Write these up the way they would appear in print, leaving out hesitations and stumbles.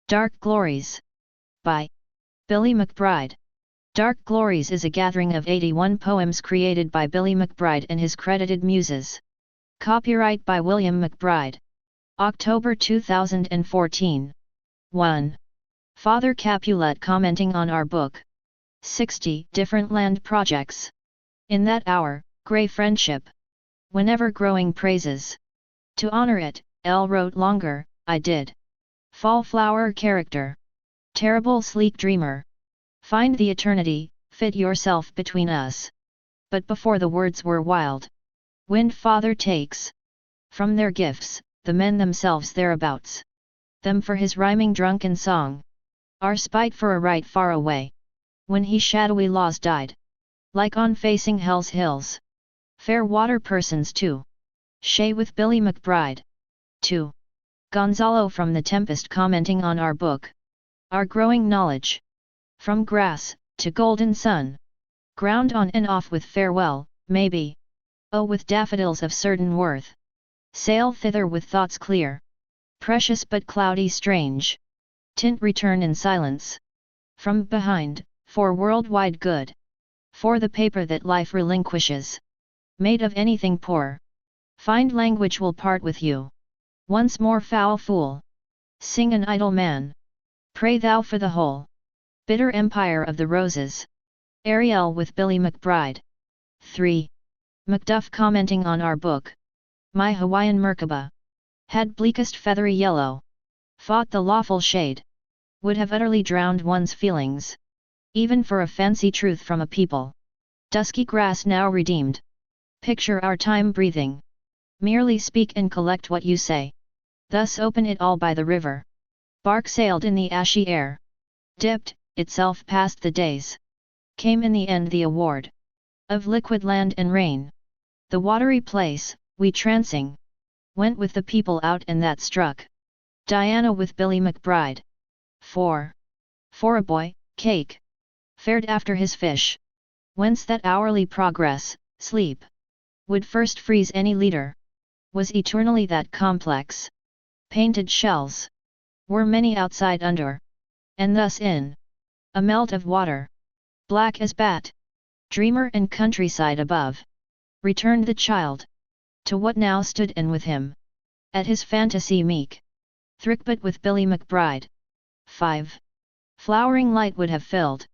Dark Glories. By Billy McBride. Dark Glories is a gathering of 81 poems created by Billy McBride and his credited muses. Copyright by William McBride. October 2014. 1. Father Capulet commenting on our book. 60 different land projects. In that hour, grey friendship. Whenever growing praises. To honor it, L wrote longer, I did. Fall flower character. Terrible sleek dreamer. Find the eternity, fit yourself between us. But before the words were wild. Wind Father takes. From their gifts, the men themselves thereabouts. Them for his rhyming drunken song. Our spite for a right far away. When he shadowy laws died. Like on facing hell's hills. Fair water persons too. Shay with Billy McBride. 2. Gonzalo from the Tempest commenting on our book. Our growing knowledge. From grass, to golden sun. Ground on and off with farewell, maybe. Oh, with daffodils of certain worth. Sail thither with thoughts clear. Precious but cloudy strange. Tint return in silence. From behind, for worldwide good. For the paper that life relinquishes. Made of anything poor. Find language will part with you. Once more foul fool. Sing an idle man. Pray thou for the whole. Bitter empire of the roses. Ariel with Billy McBride. 3. Macduff commenting on our book. My Hawaiian Merkaba. Had bleakest feathery yellow. Fought the lawful shade. Would have utterly drowned one's feelings. Even for a fancy truth from a people. Dusky grass now redeemed. Picture our time breathing. Merely speak and collect what you say. Thus open it all by the river. Bark sailed in the ashy air. Dipped, itself past the days. Came in the end the award. Of liquid land and rain. The watery place, we trancing. Went with the people out and that struck. Diana with Billy McBride. 4. For a boy, cake. Fared after his fish. Whence that hourly progress, sleep. Would first freeze any leader. Was eternally that complex. Painted shells. Were many outside under. And thus in. A melt of water. Black as bat. Dreamer and countryside above. Returned the child. To what now stood and with him. At his fantasy meek. Thrickbut with Billy McBride. 5. Flowering light would have filled.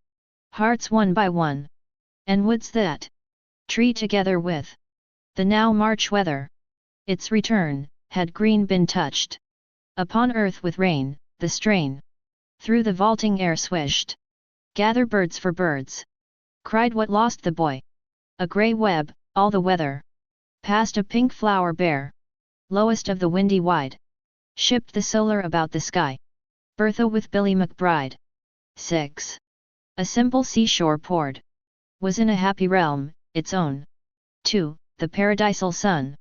Hearts one by one. And woods that. Tree together with. The now March weather. Its return, had green been touched. Upon earth with rain, the strain. Through the vaulting air swished. Gather birds for birds. Cried what lost the boy. A grey web, all the weather. Past a pink flower bare. Lowest of the windy wide. Shipped the solar about the sky. Bertha with Billy McBride. 6. A simple seashore poured. Was in a happy realm, its own. 2. The paradisal sun.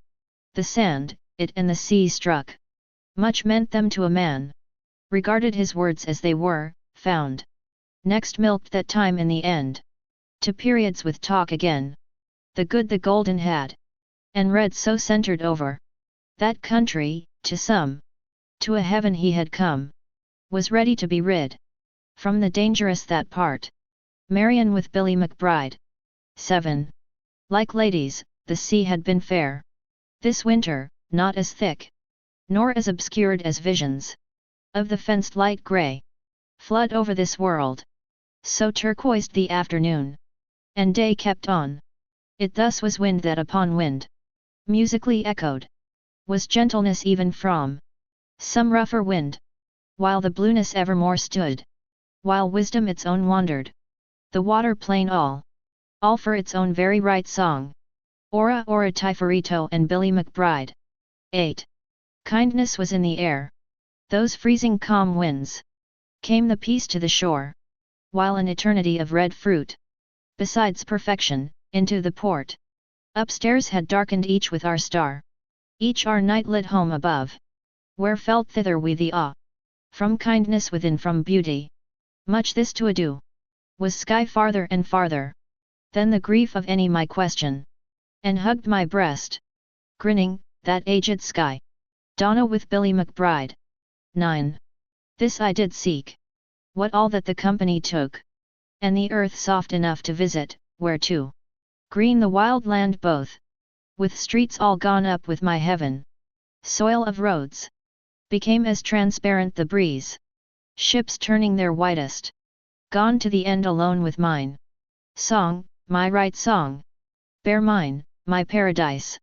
The sand, it and the sea struck. Much meant them to a man. Regarded his words as they were, found. Next milked that time in the end. To periods with talk again. The good the golden had. And read so centered over. That country, to some. To a heaven he had come. Was ready to be rid. From the dangerous that part. Marian with Billy McBride. 7. Like ladies, the sea had been fair. This winter, not as thick. Nor as obscured as visions. Of the fenced light grey. Flood over this world. So turquoised the afternoon. And day kept on. It thus was wind that upon wind. Musically echoed. Was gentleness even from. Some rougher wind. While the blueness evermore stood. While wisdom its own wandered. The water plain all. All for its own very right song. Ora ora Tiferito and Billy McBride. 8. Kindness was in the air. Those freezing calm winds. Came the peace to the shore. While an eternity of red fruit. Besides perfection, into the port. Upstairs had darkened each with our star. Each our night-lit home above. Where felt thither we the awe. From kindness within from beauty. Much this to ado. Was sky farther and farther. Than the grief of any my question. And hugged my breast. Grinning, that aged sky. Donna with Billy McBride. 9. This I did seek. What all that the company took, and the earth soft enough to visit, where to green the wild land both, with streets all gone up with my heaven. Soil of roads became as transparent the breeze. Ships turning their widest, gone to the end alone with mine song, my right song. Bear mine, my paradise.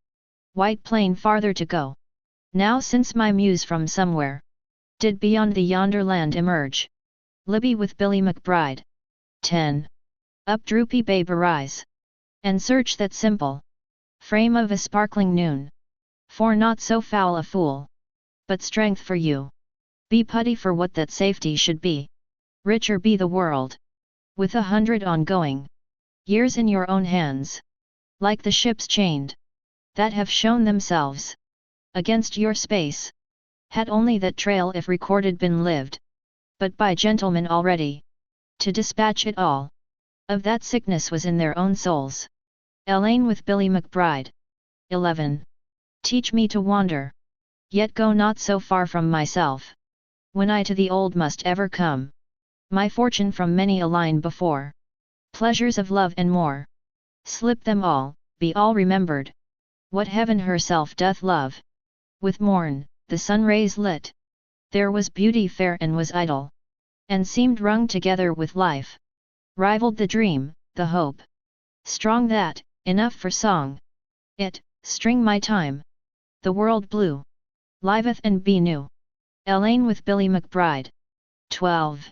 White plain farther to go. Now since my muse from somewhere did beyond the yonder land emerge. Libby with Billy McBride. 10. Up droopy babe arise, and search that simple frame of a sparkling noon. For not so foul a fool, but strength for you. Be putty for what that safety should be. Richer be the world, with 100 ongoing years in your own hands. Like the ships chained, that have shown themselves against your space. Had only that trail if recorded been lived, but by gentlemen already, to dispatch it all. Of that sickness was in their own souls. Elaine with Billy McBride. 11. Teach me to wander, yet go not so far from myself. When I to the old must ever come, my fortune from many a line before. Pleasures of love and more, slip them all, be all remembered. What heaven herself doth love. With morn, the sun rays lit. There was beauty fair and was idle, and seemed wrung together with life. Rivaled the dream, the hope, strong that, enough for song. It, string my time. The world blue, liveth and be new. Elaine with Billy McBride. 12.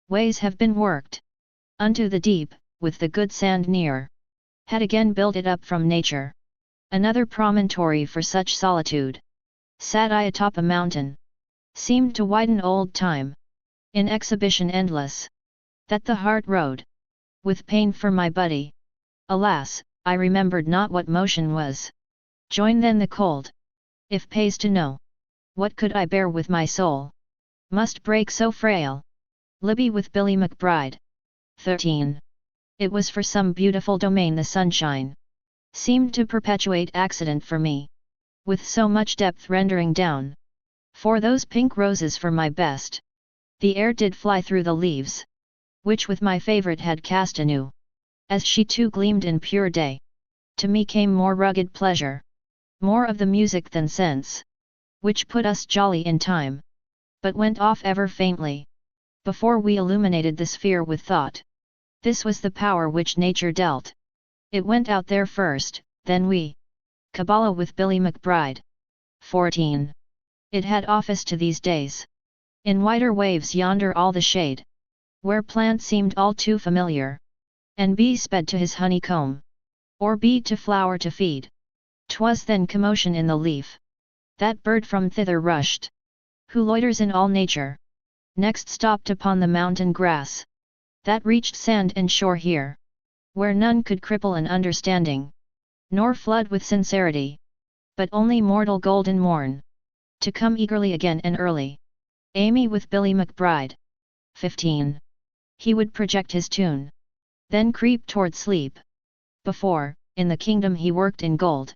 Ways have been worked unto the deep, with the good sand near. Had again built it up from nature. Another promontory for such solitude. Sat I atop a mountain, seemed to widen old time. In exhibition endless, that the heart rode, with pain for my buddy. Alas, I remembered not what motion was. Join then the cold, if pays to know. What could I bear with my soul? Must break so frail. Libby with Billy McBride. 13. It was for some beautiful domain the sunshine seemed to perpetuate accident for me, with so much depth rendering down. For those pink roses for my best, the air did fly through the leaves, which with my favourite had cast anew. As she too gleamed in pure day, to me came more rugged pleasure, more of the music than sense, which put us jolly in time, but went off ever faintly, before we illuminated the sphere with thought. This was the power which nature dealt. It went out there first, then we. Kabbalah with Billy McBride. 14. It had office to these days. In whiter waves yonder all the shade, where plant seemed all too familiar, and bee sped to his honeycomb, or bee to flower to feed. 'Twas then commotion in the leaf, that bird from thither rushed, who loiters in all nature. Next stopped upon the mountain grass, that reached sand and shore here, where none could cripple an understanding, nor flood with sincerity, but only mortal golden morn, to come eagerly again and early. Amy with Billy McBride. 15. He would project his tune, then creep toward sleep. Before, in the kingdom he worked in gold.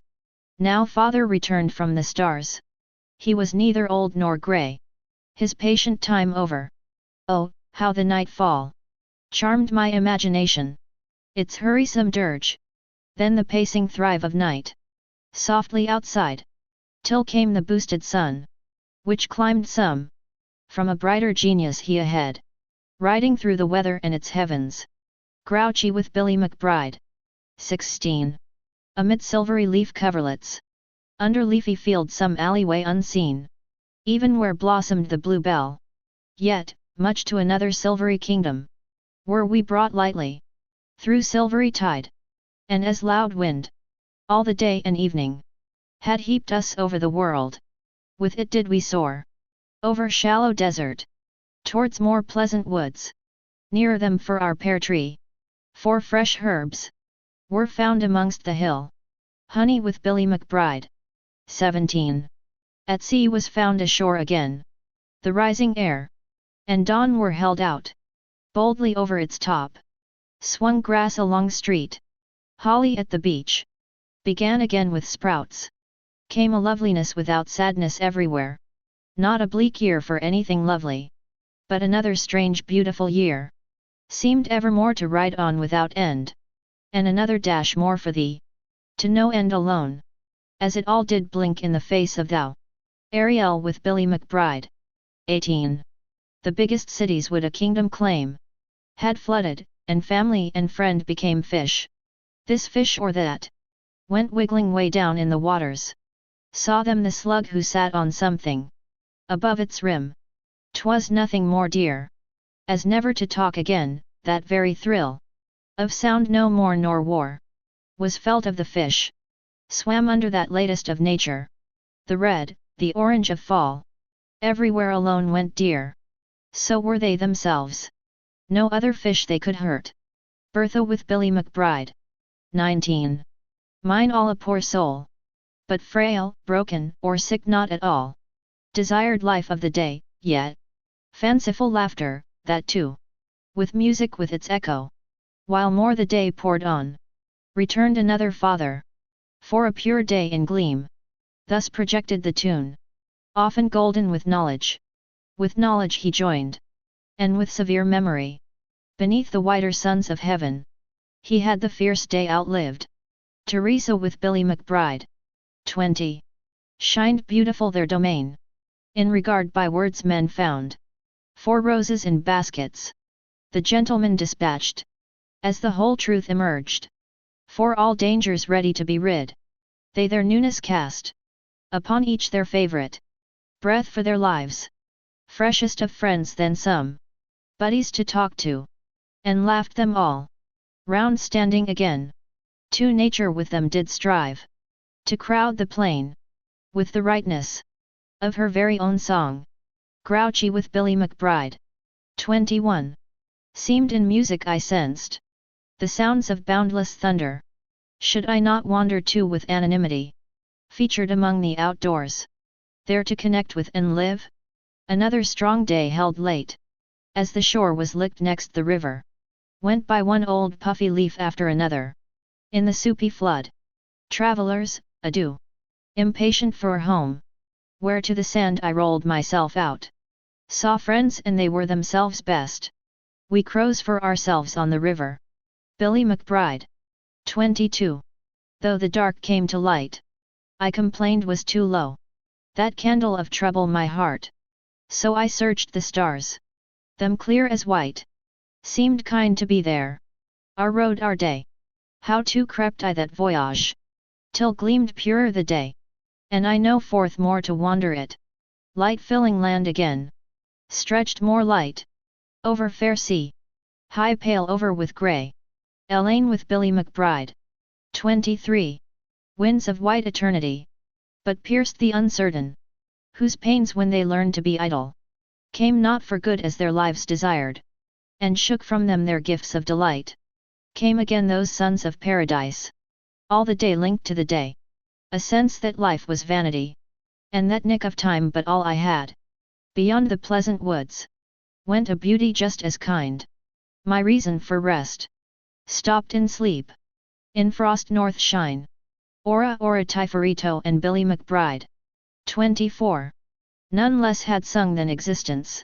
Now father returned from the stars. He was neither old nor grey. His patient time over. Oh, how the nightfall charmed my imagination. Its hurriesome dirge. Then the pacing thrive of night. Softly outside. Till came the boosted sun, which climbed some from a brighter genius he ahead, riding through the weather and its heavens. Grouchy with Billy McBride. 16. Amid silvery leaf coverlets, under leafy fields some alleyway unseen, even where blossomed the bluebell. Yet, much to another silvery kingdom, were we brought lightly, through silvery tide, and as loud wind, all the day and evening, had heaped us over the world. With it did we soar, over shallow desert, towards more pleasant woods, nearer them for our pear tree, for fresh herbs were found amongst the hill. Honey with Billy McBride. 17. At sea was found ashore again, the rising air and dawn were held out, boldly over its top, swung grass along street, holly at the beach, began again with sprouts, came a loveliness without sadness everywhere, not a bleak year for anything lovely. But another strange beautiful year seemed evermore to ride on without end. And another dash more for thee, to no end alone, as it all did blink in the face of thou. Ariel with Billy McBride. 18. The biggest cities would a kingdom claim, had flooded, and family and friend became fish. This fish or that went wiggling way down in the waters. Saw them the slug who sat on something above its rim. 'Twas nothing more dear, as never to talk again. That very thrill of sound no more nor war was felt of the fish. Swam under that latest of nature, the red, the orange of fall. Everywhere alone went deer. So were they themselves. No other fish they could hurt. Bertha with Billy McBride. 19. Mine all a poor soul, but frail, broken, or sick not at all. Desired life of the day, yet fanciful laughter, that too, with music with its echo. While more the day poured on, returned another father, for a pure day in gleam. Thus projected the tune, often golden with knowledge. With knowledge he joined, and with severe memory, beneath the whiter suns of heaven, he had the fierce day outlived. Teresa with Billy McBride. 20. Shined beautiful their domain, in regard by words men found. 4 roses in baskets, the gentleman dispatched, as the whole truth emerged. For all dangers ready to be rid, they their newness cast upon each their favourite breath for their lives. Freshest of friends then some buddies to talk to, and laughed them all round standing again. To nature with them did strive to crowd the plain with the rightness of her very own song. Grouchy with Billy McBride. 21. Seemed in music I sensed the sounds of boundless thunder. Should I not wander too with anonymity, featured among the outdoors, there to connect with and live? Another strong day held late, as the shore was licked next the river, went by one old puffy leaf after another, in the soupy flood. Travelers, adieu! Impatient for home, where to the sand I rolled myself out. Saw friends and they were themselves best. We crows for ourselves on the river. Billy McBride. 22. Though the dark came to light, I complained was too low, that candle of trouble my heart. So I searched the stars, them clear as white, seemed kind to be there. Our road our day, how to crept I that voyage, till gleamed purer the day, and I know forth more to wander it. Light filling land again, stretched more light, over fair sea, high pale over with grey. Elaine with Billy McBride. 23. Winds of white eternity, but pierced the uncertain, whose pains when they learned to be idle, came not for good as their lives desired, and shook from them their gifts of delight. Came again those sons of paradise, all the day linked to the day, a sense that life was vanity, and that nick of time but all I had. Beyond the pleasant woods, went a beauty just as kind. My reason for rest stopped in sleep, in frost north shine. Ora Ora Tiferito and Billy McBride. 24. None less had sung than existence,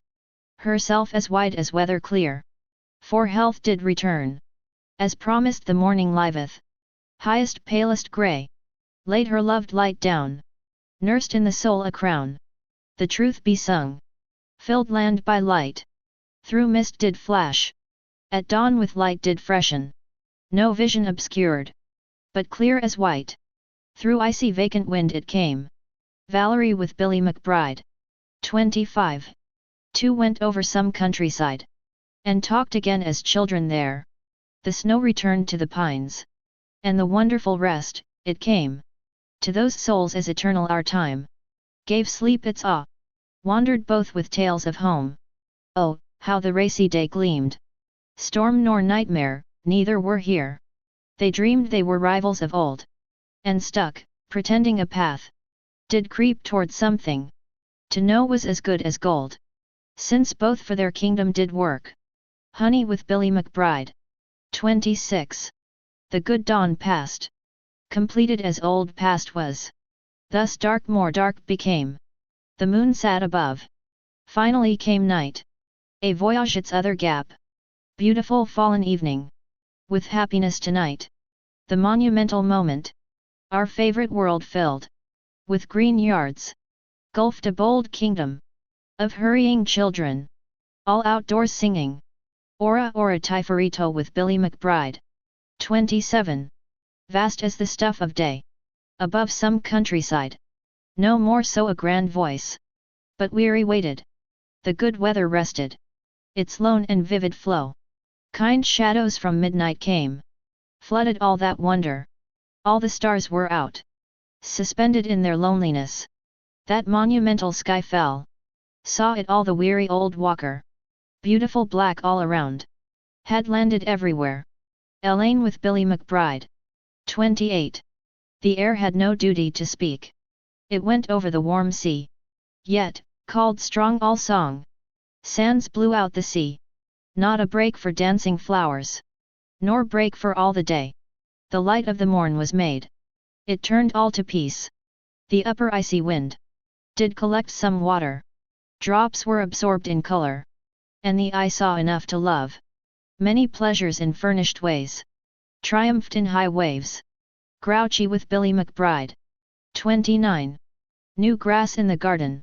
herself as wide as weather clear. For health did return, as promised the morning liveth, highest palest grey, laid her loved light down, nursed in the soul a crown. The truth be sung, filled land by light, through mist did flash, at dawn with light did freshen. No vision obscured, but clear as white, through icy vacant wind it came. Valerie with Billy McBride. 25. 2 went over some countryside, and talked again as children there. The snow returned to the pines, and the wonderful rest, it came to those souls as eternal our time, gave sleep its awe, wandered both with tales of home. Oh, how the racy day gleamed! Storm nor nightmare, neither were here. They dreamed they were rivals of old, and stuck, pretending a path, did creep toward something, to know was as good as gold, since both for their kingdom did work. Honey with Billy McBride. 26. The good dawn passed, completed as old past was. Thus dark more dark became. The moon sat above. Finally came night. A voyage its other gap. Beautiful fallen evening. With happiness tonight. The monumental moment. Our favorite world filled. With green yards. Gulfed a bold kingdom. Of hurrying children. All outdoors singing. Ora ora Tifarito with Billy McBride. 27. Vast as the stuff of day. Above some countryside. No more so a grand voice. But weary waited. The good weather rested. Its lone and vivid flow. Kind shadows from midnight came. Flooded all that wonder. All the stars were out. Suspended in their loneliness. That monumental sky fell. Saw it all the weary old walker. Beautiful black all around. Had landed everywhere. Elaine with Billy McBride. 28. The air had no duty to speak. It went over the warm sea. Yet, called strong all song. Sands blew out the sea. Not a break for dancing flowers. Nor break for all the day. The light of the morn was made. It turned all to peace. The upper icy wind did collect some water. Drops were absorbed in color. And the eye saw enough to love. Many pleasures in furnished ways. Triumphed in high waves. Grouchy with Billy McBride. 29. New grass in the garden.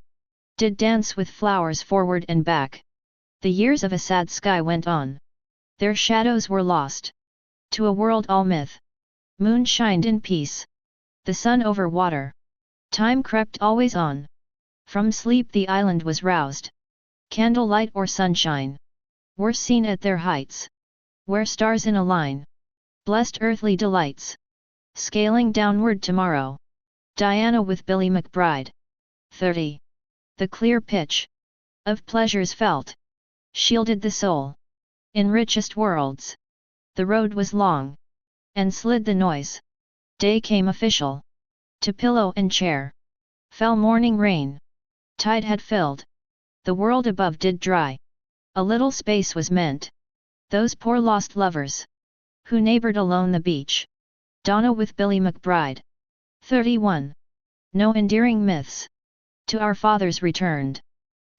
Did dance with flowers forward and back. The years of a sad sky went on. Their shadows were lost. To a world all myth. Moon shined in peace. The sun over water. Time crept always on. From sleep the island was roused. Candlelight or sunshine were seen at their heights. Where stars in a line. Blessed earthly delights. Scaling downward tomorrow. Diana with Billy McBride. 30. The clear pitch of pleasures felt shielded the soul. In richest worlds. The road was long. And slid the noise. Day came official. To pillow and chair. Fell morning rain. Tide had filled. The world above did dry. A little space was meant. Those poor lost lovers. Who neighbored alone the beach. Donna with Billy McBride. 31. No endearing myths. To our fathers returned.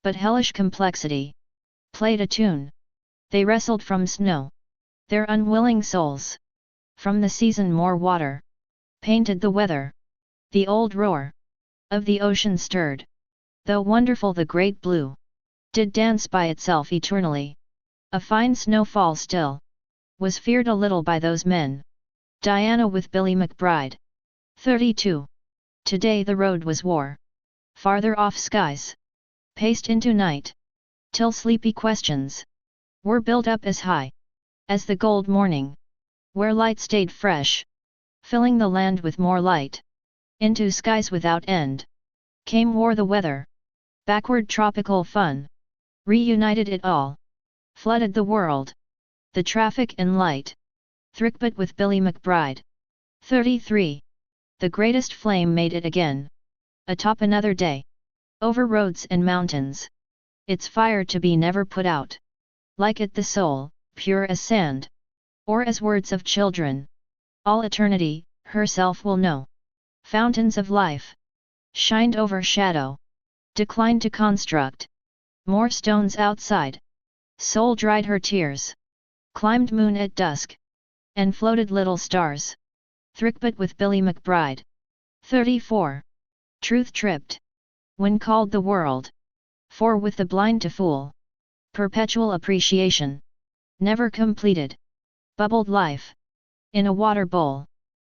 But hellish complexity. Played a tune. They wrestled from snow. Their unwilling souls. From the season more water. Painted the weather. The old roar. Of the ocean stirred. Though wonderful the great blue. Did dance by itself eternally. A fine snowfall still. Was feared a little by those men. Diana with Billy McBride. 32. Today the road was war. Farther off skies. Paced into night. Till sleepy questions. Were built up as high. As the gold morning. Where light stayed fresh. Filling the land with more light. Into skies without end. Came war the weather. Backward tropical fun. Reunited it all. Flooded the world. The traffic and light. Thrickbut with Billy McBride. 33. The greatest flame made it again. Atop another day. Over roads and mountains. Its fire to be never put out. Like it the soul, pure as sand. Or as words of children. All eternity, herself will know. Fountains of life. Shined over shadow. Declined to construct. More stones outside. Soul dried her tears. Climbed moon at dusk. And floated little stars. Thrickbut with Billy McBride. 34. Truth tripped. When called the world. For with the blind to fool. Perpetual appreciation. Never completed. Bubbled life. In a water bowl.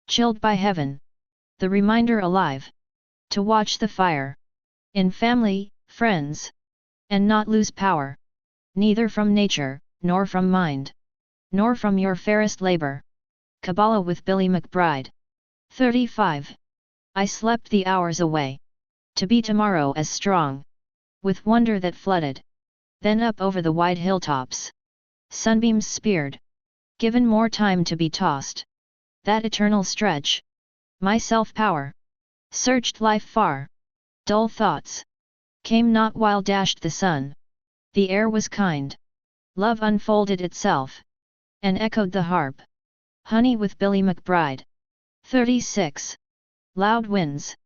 Chilled by heaven. The reminder alive. To watch the fire. In family, friends. And not lose power. Neither from nature, nor from mind. Nor from your fairest labor. Kabbalah with Billy McBride. 35. I slept the hours away. To be tomorrow as strong. With wonder that flooded. Then up over the wide hilltops. Sunbeams speared. Given more time to be tossed. That eternal stretch. My self-power. Searched life far. Dull thoughts. Came not while dashed the sun. The air was kind. Love unfolded itself. And echoed the harp. Honey with Billy McBride. 36. Loud winds.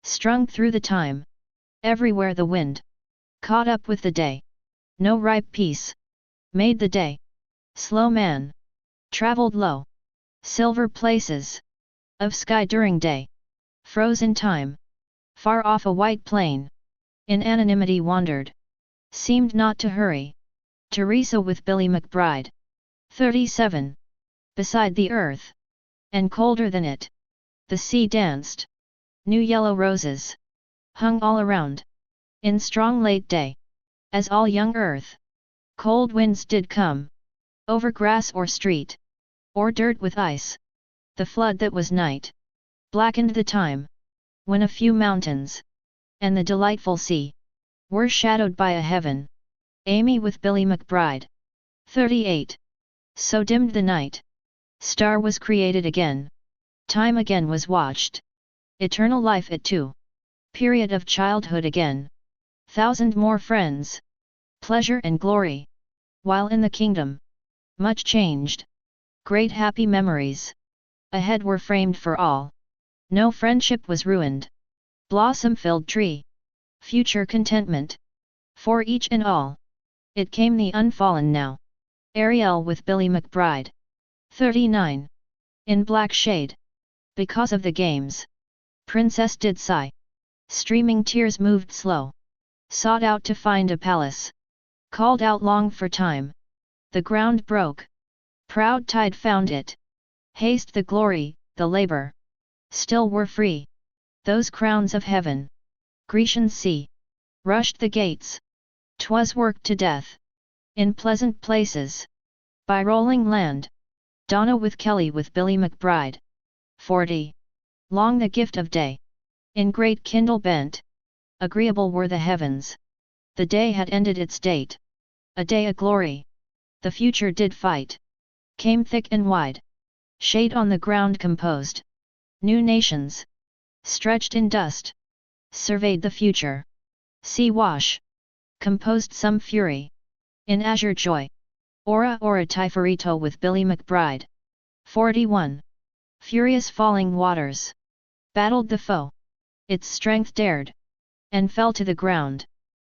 Strung through the time. Everywhere the wind. Caught up with the day. no ripe peace, made the day. Slow man, traveled low, silver places, of sky during day, froze in time, far off a white plain, in anonymity wandered, seemed not to hurry. Teresa with Billy McBride. 37. Beside the earth, and colder than it, the sea danced, new yellow roses, hung all around, in strong late day, as all young earth, cold winds did come, over grass or street, or dirt with ice, the flood that was night, blackened the time, when a few mountains, and the delightful sea, were shadowed by a heaven. Amy with Billy McBride. 38. So dimmed the night, star was created again, time again was watched, eternal life it too, period of childhood again, thousand more friends, pleasure and glory, while in the kingdom, much changed, great happy memories, ahead were framed for all, no friendship was ruined, blossom-filled tree, future contentment, for each and all, it came the unfallen now. Ariel with Billy McBride. 39. In black shade, because of the games, princess did sigh, streaming tears moved slow, sought out to find a palace, called out long for time, the ground broke, proud tide found it, haste the glory, the labor, still were free, those crowns of heaven, Grecian sea, rushed the gates, 'twas worked to death, in pleasant places, by rolling land. Donna with Kelly with Billy McBride. 40. Long the gift of day, in great kindle bent, agreeable were the heavens, the day had ended its date, a day a glory, the future did fight, came thick and wide, shade on the ground composed, new nations, stretched in dust, surveyed the future, sea wash, composed some fury, in azure joy, ora Tifarito with Billy McBride. 41. Furious falling waters, battled the foe, its strength dared, and fell to the ground,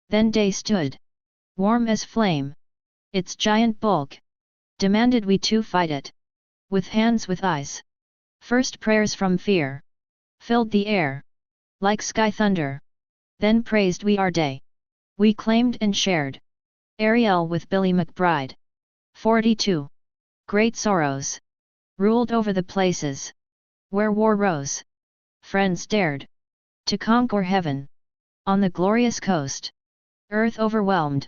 then day stood, warm as flame, its giant bulk, demanded we to fight it, with hands with eyes, first prayers from fear, filled the air, like sky thunder, then praised we our day, we claimed and shared. Ariel with Billy McBride. 42. Great sorrows, ruled over the places, where war rose, friends dared, to conquer heaven, on the glorious coast, earth overwhelmed,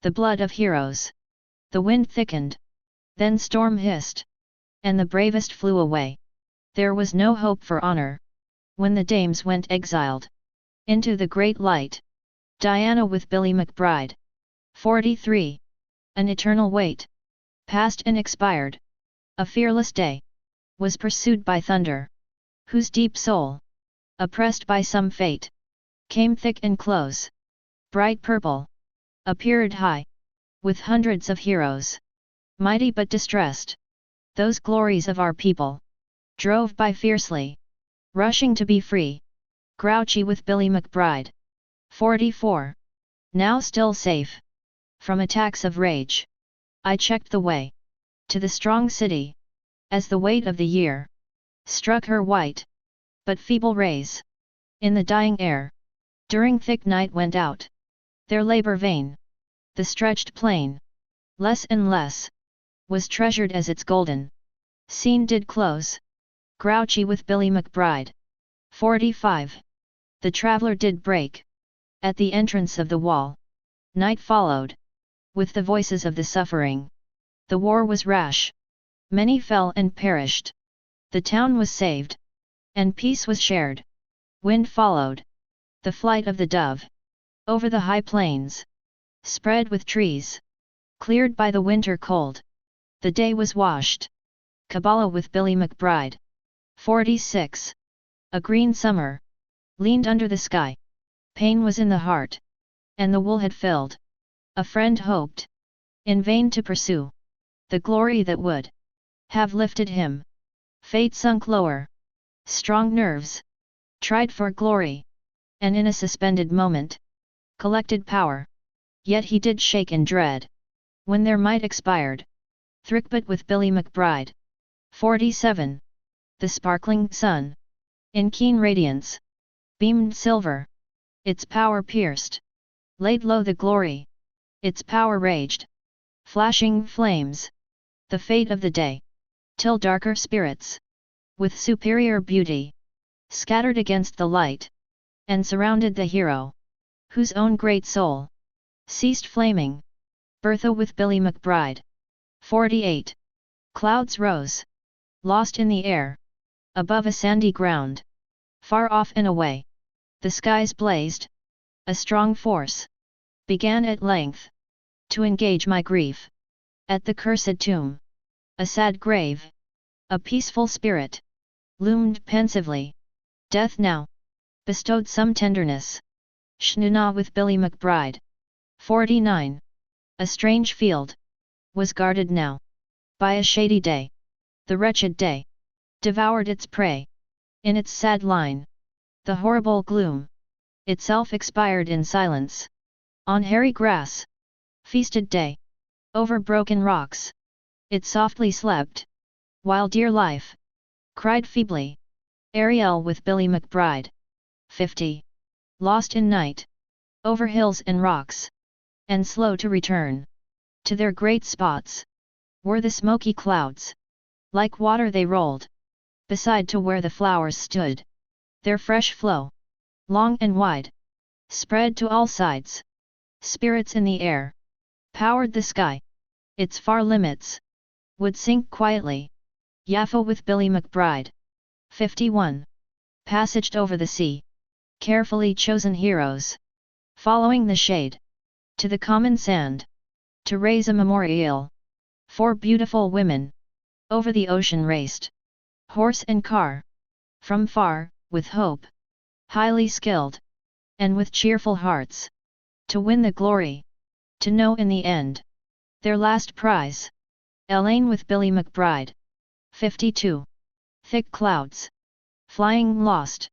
the blood of heroes, the wind thickened, then storm hissed, and the bravest flew away, there was no hope for honor, when the dames went exiled, into the great light. Diana with Billy McBride. 43. An eternal wait, past and expired, a fearless day, was pursued by thunder, whose deep soul, oppressed by some fate, came thick and close, bright purple, appeared high, with hundreds of heroes, mighty but distressed, those glories of our people, drove by fiercely, rushing to be free, grouchy with Billy McBride. 44. Now still safe, from attacks of rage, I checked the way, to the strong city, as the weight of the year, struck her white, but feeble rays, in the dying air, during thick night went out, their labor vain, the stretched plain, less and less, was treasured as its golden, scene did close, grouchy with Billy McBride. 45. The traveller did break, at the entrance of the wall, night followed, with the voices of the suffering, the war was rash, many fell and perished, the town was saved, and peace was shared, wind followed, the flight of the dove, over the high plains, spread with trees, cleared by the winter cold, the day was washed. Kabbalah with Billy McBride. 46. A green summer, leaned under the sky, pain was in the heart, and the wool had filled, a friend hoped, in vain to pursue, the glory that would have lifted him, fate sunk lower, strong nerves, tried for glory, and in a suspended moment, collected power, Yet he did shake in dread, when their might expired. Thrickbut with Billy McBride. 47. The sparkling sun, in keen radiance, beamed silver. Its power pierced, laid low the glory. Its power raged, flashing flames, the fate of the day, till darker spirits, with superior beauty, scattered against the light, and surrounded the hero, whose own great soul ceased flaming. Bertha with Billy McBride. 48. Clouds rose, lost in the air, above a sandy ground, far off and away. The skies blazed, a strong force began at length to engage my grief. At the cursed tomb, a sad grave, a peaceful spirit loomed pensively. Death now bestowed some tenderness. Shnuna with Billy McBride. 49. A strange field was guarded now by a shady day. The wretched day devoured its prey. In its sad line, the horrible gloom itself expired in silence. On hairy grass feasted day, over broken rocks it softly slept, while dear life cried feebly. Ariel with Billy McBride. 50. Lost in night, over hills and rocks, and slow to return to their great spots, were the smoky clouds. Like water they rolled beside to where the flowers stood. Their fresh flow, long and wide, spread to all sides. Spirits in the air powered the sky. Its far limits would sink quietly. Yaffo with Billy McBride. 51. Passaged over the sea, carefully chosen heroes, following the shade to the common sand, to raise a memorial for beautiful women. Over the ocean raced horse and car, from far, with hope, highly skilled, and with cheerful hearts, to win the glory, to know in the end their last prize. Elaine with Billy McBride. 52. Thick clouds, flying lost,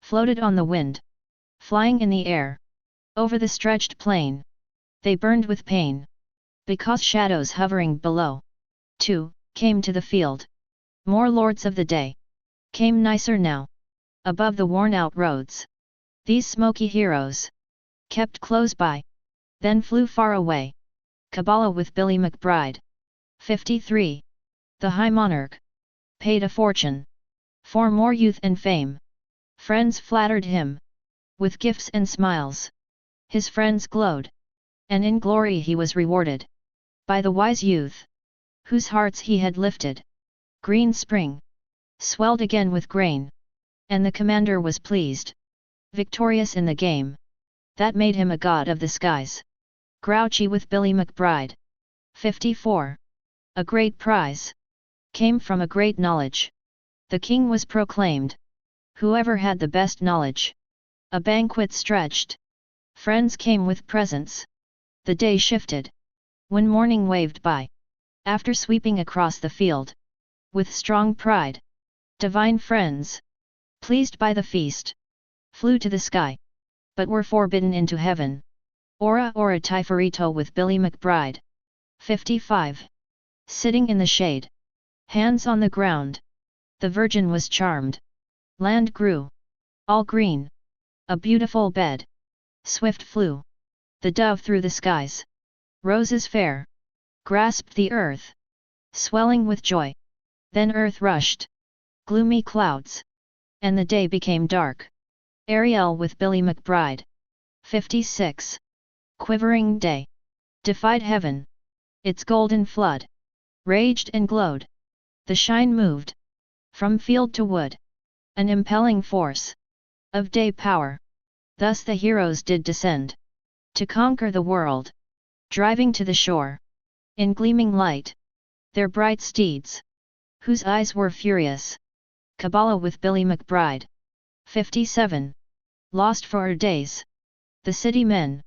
floated on the wind, flying in the air, over the stretched plain. They burned with pain, because shadows hovering below, too, came to the field. More lords of the day came nicer now, above the worn-out roads. These smoky heroes kept close by, then flew far away. Kabbalah with Billy McBride. 53. The High Monarch paid a fortune for more youth and fame. Friends flattered him with gifts and smiles. His friends glowed, and in glory he was rewarded by the wise youth, whose hearts he had lifted. Green Spring swelled again with grain, and the commander was pleased, victorious in the game that made him a god of the skies. Grouchy with Billy McBride. 54. A great prize came from a great knowledge. The king was proclaimed. Whoever had the best knowledge. A banquet stretched. Friends came with presents. The day shifted, when morning waved by, after sweeping across the field with strong pride. Divine friends, pleased by the feast, flew to the sky, but were forbidden into heaven. Ora Ora Tifarito with Billy McBride. 55. Sitting in the shade, hands on the ground, the Virgin was charmed. Land grew, all green, a beautiful bed. Swift flew the dove through the skies. Roses fair grasped the earth, swelling with joy. Then earth rushed gloomy clouds, and the day became dark. Ariel with Billy McBride. 56. Quivering day defied heaven. Its golden flood raged and glowed. The shine moved from field to wood, an impelling force of day power. Thus the heroes did descend to conquer the world, driving to the shore in gleaming light their bright steeds, whose eyes were furious. Kabbalah with Billy McBride. 57. Lost for our days, the city men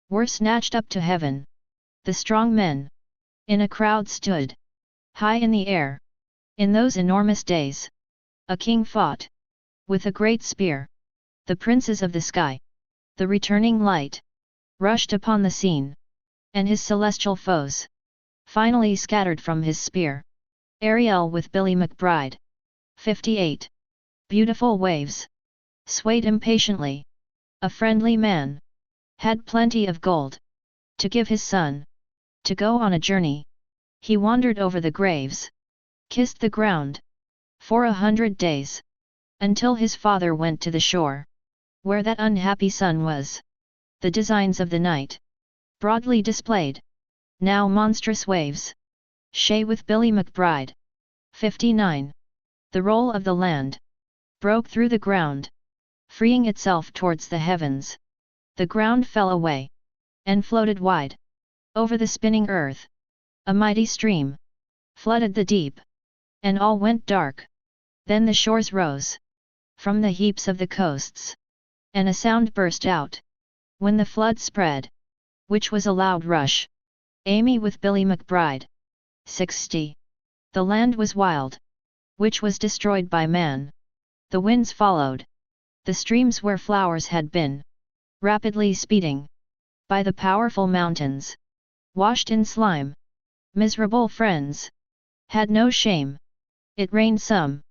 were snatched up to heaven. The strong men in a crowd stood high in the air. In those enormous days, a king fought with a great spear. The princes of the sky, the returning light, rushed upon the scene. and his celestial foes finally scattered from his spear. Ariel with Billy McBride. 58. Beautiful waves swayed impatiently. A friendly man had plenty of gold to give his son to go on a journey. He wandered over the graves, kissed the ground for 100 days, until his father went to the shore, where that unhappy son was. The designs of the night broadly displayed, now monstrous waves. Shay with Billy McBride. 59. The roll of the land broke through the ground, freeing itself towards the heavens. The ground fell away and floated wide over the spinning earth. A mighty stream flooded the deep, and all went dark. Then the shores rose from the heaps of the coasts, and a sound burst out when the flood spread, which was a loud rush. Amy with Billy McBride. 60. The land was wild, which was destroyed by man. The winds followed the streams where flowers had been, rapidly speeding by the powerful mountains, washed in slime. Miserable friends had no shame. It rained some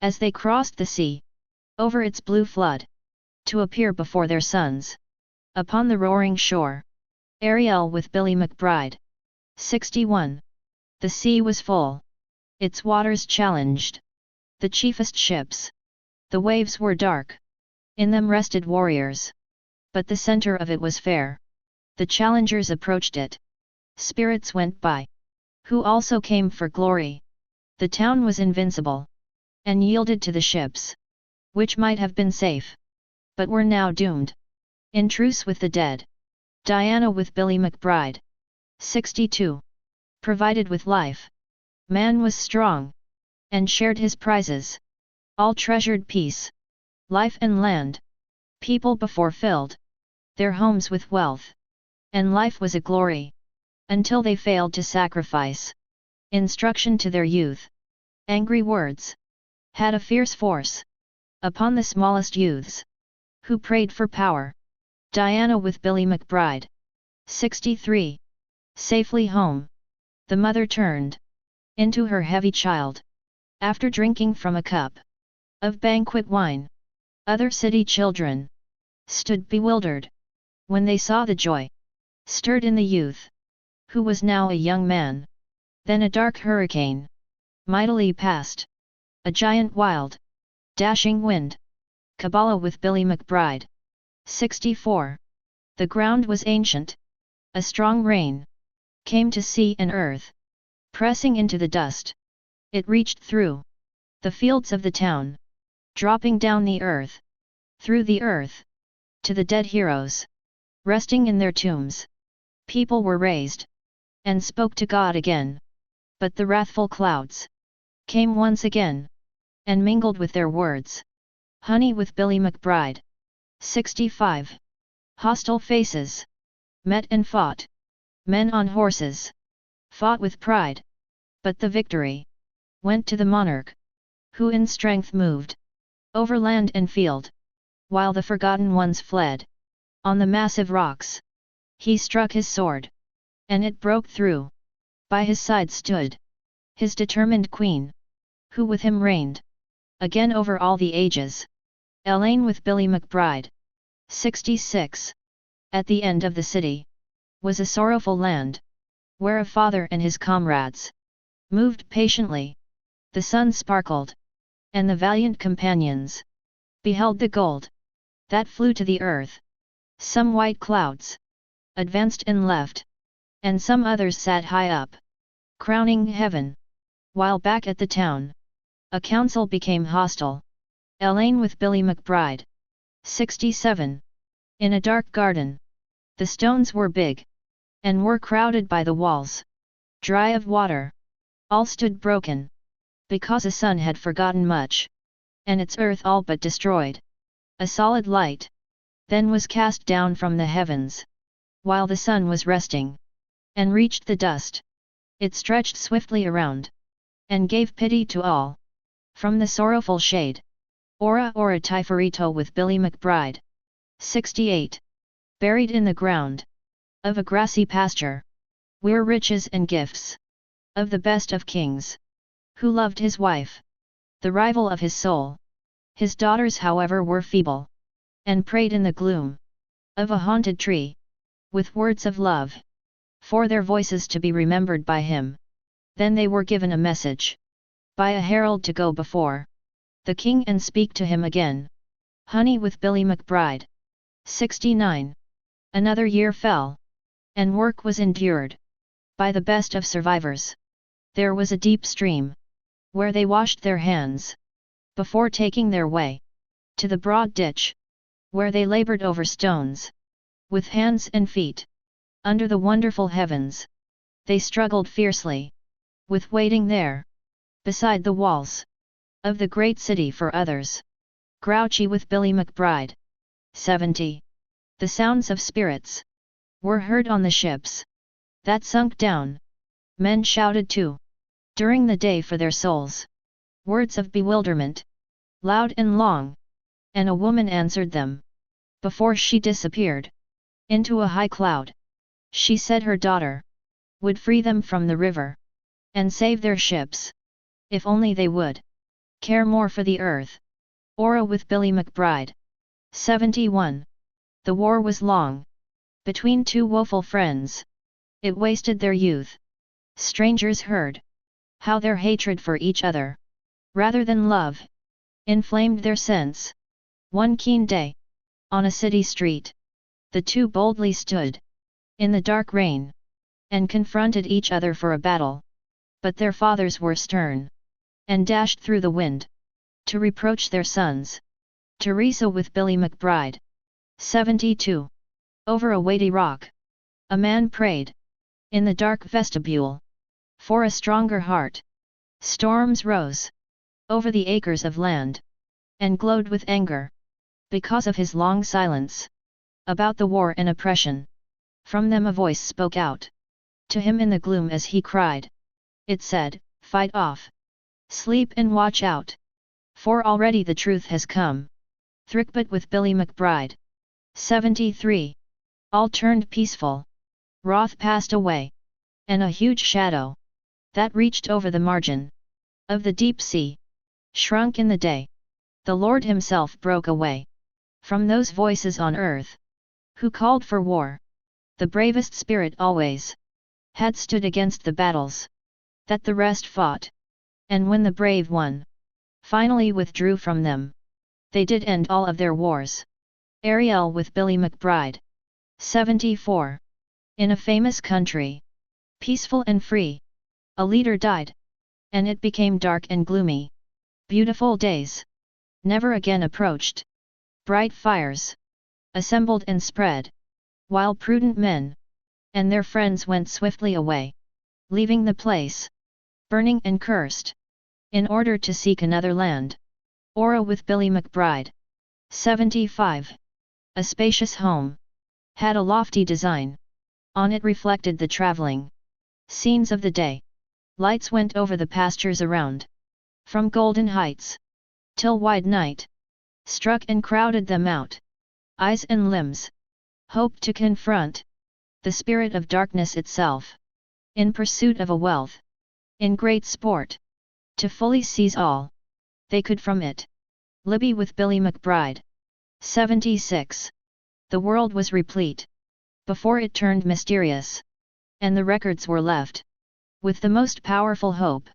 as they crossed the sea over its blue flood to appear before their sons upon the roaring shore. Ariel with Billy McBride. 61. The sea was full. Its waters challenged the chiefest ships. The waves were dark. In them rested warriors. But the center of it was fair. The challengers approached it. Spirits went by, who also came for glory. The town was invincible, and yielded to the ships, which might have been safe, but were now doomed. In truce with the dead. Diana with Billy McBride. 62. Provided with life, man was strong, and shared his prizes. All treasured peace, life and land. People before filled their homes with wealth, and life was a glory, until they failed to sacrifice instruction to their youth. Angry words had a fierce force upon the smallest youths, who prayed for power. Diana with Billy McBride. 63. Safely home, the mother turned into her heavy child, after drinking from a cup of banquet wine. Other city children stood bewildered when they saw the joy stirred in the youth, who was now a young man. Then a dark hurricane mightily passed, a giant wild, dashing wind. Kabbalah with Billy McBride. 64. The ground was ancient. A strong rain came to sea and earth, pressing into the dust. It reached through the fields of the town, dropping down the earth, through the earth, to the dead heroes, resting in their tombs. People were raised, and spoke to God again. But the wrathful clouds came once again, and mingled with their words. Honey with Billy McBride. 65. Hostile faces met and fought. Men on horses fought with pride, but the victory went to the monarch, who in strength moved over land and field, while the forgotten ones fled. On the massive rocks he struck his sword, and it broke through. By his side stood his determined queen, who with him reigned again over all the ages. Elaine with Billy McBride. 66. At the end of the city was a sorrowful land, where a father and his comrades moved patiently. The sun sparkled, and the valiant companions beheld the gold that flew to the earth. Some white clouds advanced and left, and some others sat high up, crowning heaven. While back at the town, a council became hostile. Elaine with Billy McBride. 67. In a dark garden. The stones were big, and were crowded by the walls, dry of water. All stood broken, because a sun had forgotten much, and its earth all but destroyed. A solid light then was cast down from the heavens, while the sun was resting, and reached the dust. It stretched swiftly around, and gave pity to all. From the sorrowful shade. Ora Ora Tifarito with Billy McBride. 68. Buried in the ground of a grassy pasture, were riches and gifts, of the best of kings, who loved his wife, the rival of his soul. His daughters however were feeble, and prayed in the gloom of a haunted tree, with words of love, for their voices to be remembered by him. Then they were given a message by a herald to go before the king and speak to him again. Honey with Billy McBride. 69. Another year fell, and work was endured by the best of survivors. There was a deep stream, where they washed their hands, before taking their way to the broad ditch, where they labored over stones, with hands and feet. Under the wonderful heavens, they struggled fiercely, with waiting there, beside the walls of the great city for others. Grouchy with Billy McBride. 70. The sounds of spirits were heard on the ships that sunk down. Men shouted too, during the day for their souls, words of bewilderment, loud and long, and a woman answered them. Before she disappeared into a high cloud, she said her daughter would free them from the river, and save their ships, if only they would care more for the earth. Aura with Billy McBride. 71. The war was long, between two woeful friends. It wasted their youth. Strangers heard how their hatred for each other, rather than love, inflamed their sense. One keen day, on a city street, the two boldly stood in the dark rain, and confronted each other for a battle. But their fathers were stern, and dashed through the wind to reproach their sons. Teresa with Billy McBride. 72. Over a weighty rock, a man prayed in the dark vestibule for a stronger heart. Storms rose over the acres of land, and glowed with anger because of his long silence about the war and oppression. From them a voice spoke out to him in the gloom as he cried. It said, "Fight off, sleep and watch out, for already the truth has come." Thrickbut with Billy McBride. 73. All turned peaceful. Wrath passed away, and a huge shadow that reached over the margin of the deep sea shrunk in the day. The Lord himself broke away from those voices on earth who called for war. The bravest spirit always had stood against the battles that the rest fought, and when the brave one finally withdrew from them, they did end all of their wars. Ariel with Billy McBride. 74. In a famous country, peaceful and free, a leader died, and it became dark and gloomy. Beautiful days never again approached. Bright fires assembled and spread, while prudent men and their friends went swiftly away, leaving the place burning and cursed, in order to seek another land. Aura with Billy McBride. 75. A spacious home had a lofty design. On it reflected the traveling scenes of the day. Lights went over the pastures around, from golden heights till wide night struck and crowded them out. Eyes and limbs hoped to confront the spirit of darkness itself, in pursuit of a wealth, in great sport, to fully seize all they could from it. Libby with Billy McBride. 76. The world was replete, before it turned mysterious, and the records were left with the most powerful hope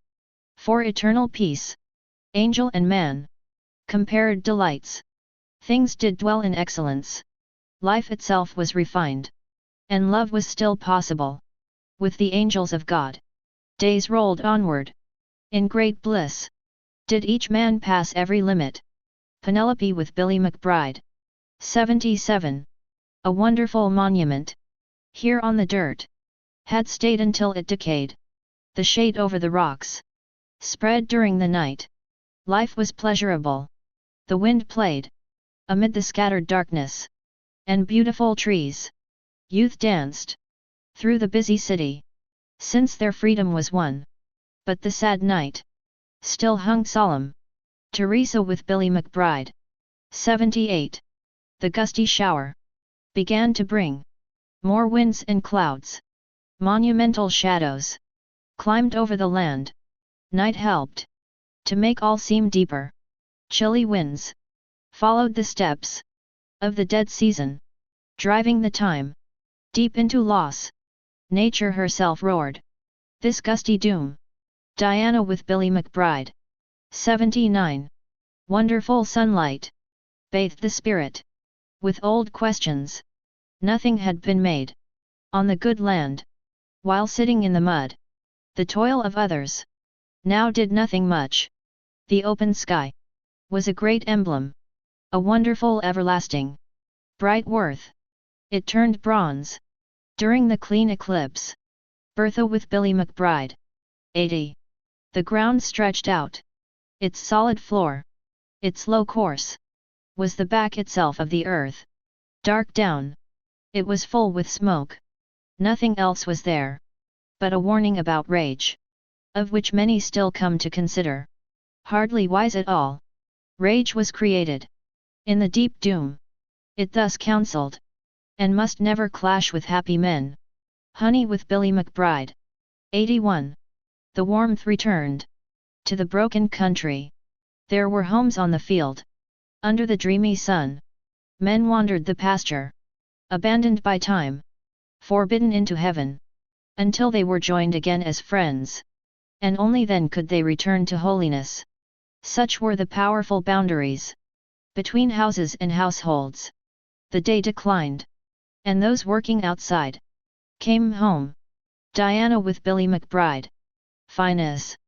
for eternal peace. Angel and man compared delights. Things did dwell in excellence. Life itself was refined, and love was still possible. With the angels of God, days rolled onward in great bliss. Did each man pass every limit. Penelope with Billy McBride. 77. A wonderful monument, here on the dirt, had stayed until it decayed. The shade over the rocks spread during the night. Life was pleasurable. The wind played amid the scattered darkness and beautiful trees. Youth danced through the busy city, since their freedom was won. But the sad night still hung solemn. Teresa with Billy McBride. 78. The gusty shower began to bring more winds and clouds. Monumental shadows climbed over the land. Night helped to make all seem deeper. Chilly winds followed the steps of the dead season, driving the time deep into loss. Nature herself roared this gusty doom. Diana with Billy McBride. 79. Wonderful sunlight bathed the spirit with old questions. Nothing had been made on the good land, while sitting in the mud. The toil of others now did nothing much. The open sky was a great emblem, a wonderful everlasting bright worth. It turned bronze during the clean eclipse. Bertha with Billy McBride. 80. The ground stretched out. Its solid floor, its low course, was the back itself of the earth. Dark down. It was full with smoke. Nothing else was there but a warning about rage, of which many still come to consider hardly wise at all. Rage was created in the deep doom. It thus counseled, and must never clash with happy men. Honey with Billy McBride. 81. The warmth returned to the broken country. There were homes on the field. Under the dreamy sun, men wandered the pasture, abandoned by time, forbidden into heaven, until they were joined again as friends, and only then could they return to holiness. Such were the powerful boundaries between houses and households. The day declined, and those working outside came home. Diana with Billy McBride. Finesse.